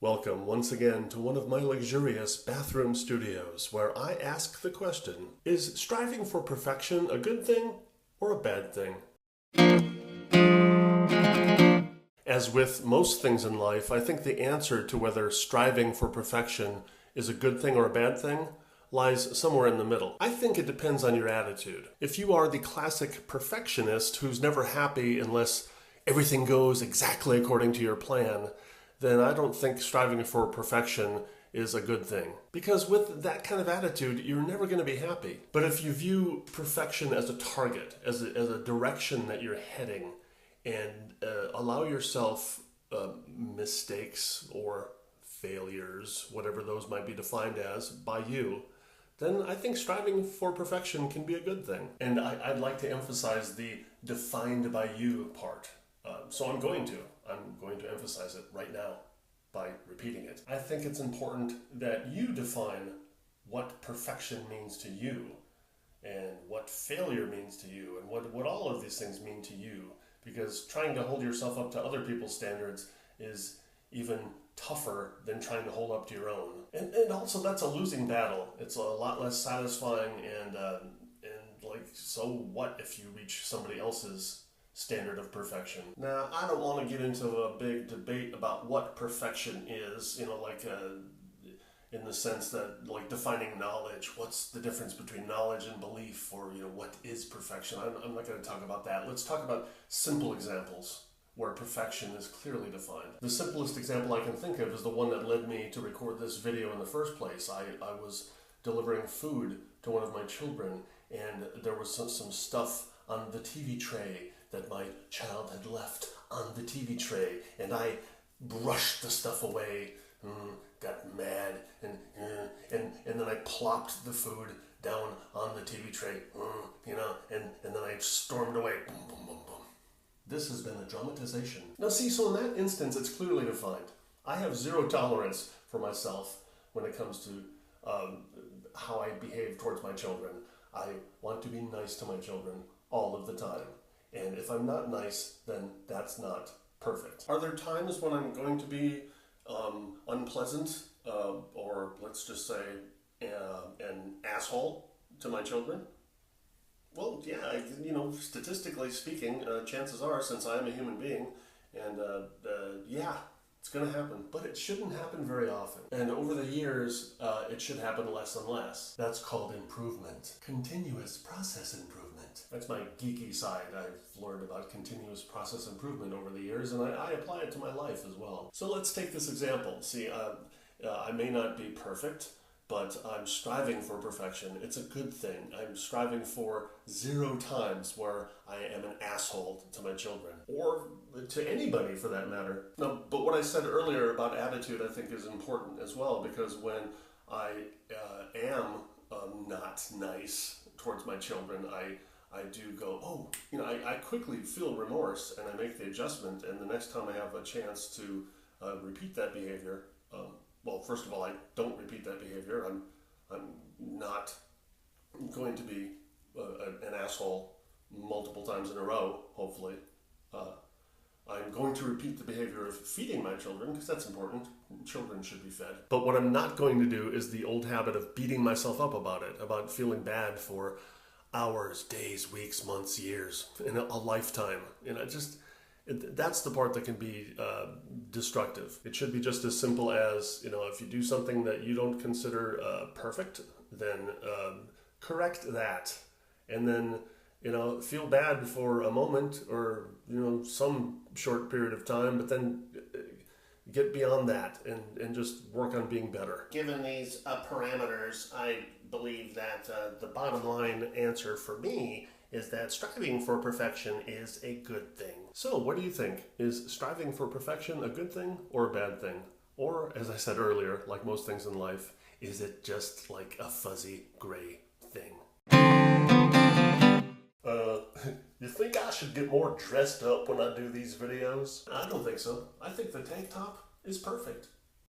Welcome once again to one of my luxurious bathroom studios where I ask the question, is striving for perfection a good thing or a bad thing? As with most things in life, I think the answer to whether striving for perfection is a good thing or a bad thing lies somewhere in the middle. I think it depends on your attitude. If you are the classic perfectionist who's never happy unless everything goes exactly according to your plan, then I don't think striving for perfection is a good thing. Because with that kind of attitude, you're never going to be happy. But if you view perfection as a target, as a direction that you're heading, and allow yourself mistakes or failures, whatever those might be defined as, by you, then I think striving for perfection can be a good thing. And I'd like to emphasize the defined by you part. So I'm going to emphasize it right now by repeating it. I think it's important that you define what perfection means to you and what failure means to you and what all of these things mean to you, because trying to hold yourself up to other people's standards is even tougher than trying to hold up to your own. And also that's a losing battle. It's a lot less satisfying and like, so what if you reach somebody else's standard of perfection? Now, I don't want to get into a big debate about what perfection is, in the sense that, like, defining knowledge. What's the difference between knowledge and belief, or, what is perfection? I'm not going to talk about that. Let's talk about simple examples where perfection is clearly defined. The simplest example I can think of is the one that led me to record this video in the first place. I was delivering food to one of my children, and there was some stuff on the TV tray that my child had left on the TV tray, and I brushed the stuff away, got mad, and then I plopped the food down on the TV tray, and then I stormed away. Boom, boom, boom, boom. This has been a dramatization. Now see, so in that instance, it's clearly defined. I have zero tolerance for myself when it comes to how I behave towards my children. I want to be nice to my children all of the time. And if I'm not nice, then that's not perfect. Are there times when I'm going to be unpleasant, or let's just say an asshole to my children? Well, yeah, statistically speaking, chances are, since I am a human being, and yeah, it's going to happen. But it shouldn't happen very often. And over the years, it should happen less and less. That's called improvement. Continuous process improvement. That's my geeky side. I've learned about continuous process improvement over the years, and I apply it to my life as well. So let's take this example. See, I may not be perfect, but I'm striving for perfection. It's a good thing. I'm striving for 0 times where I am an asshole to my children, or to anybody for that matter. Now, but what I said earlier about attitude, I think, is important as well, because when I am not nice towards my children, I do go, I quickly feel remorse, and I make the adjustment, and the next time I have a chance to repeat that behavior, well, first of all, I don't repeat that behavior. I'm not going to be an asshole multiple times in a row, hopefully. I'm going to repeat the behavior of feeding my children, because that's important. Children should be fed. But what I'm not going to do is the old habit of beating myself up about it, about feeling bad for hours, days, weeks, months, years, in a lifetime. That's the part that can be destructive. It should be just as simple as, if you do something that you don't consider perfect, then correct that. And then, feel bad for a moment or, some short period of time, but then get beyond that and just work on being better. Given these parameters, I believe that the bottom line answer for me is that striving for perfection is a good thing. So what do you think? Is striving for perfection a good thing or a bad thing? Or, as I said earlier, like most things in life, is it just like a fuzzy gray thing? You think I should get more dressed up when I do these videos? I don't think so. I think the tank top is perfect.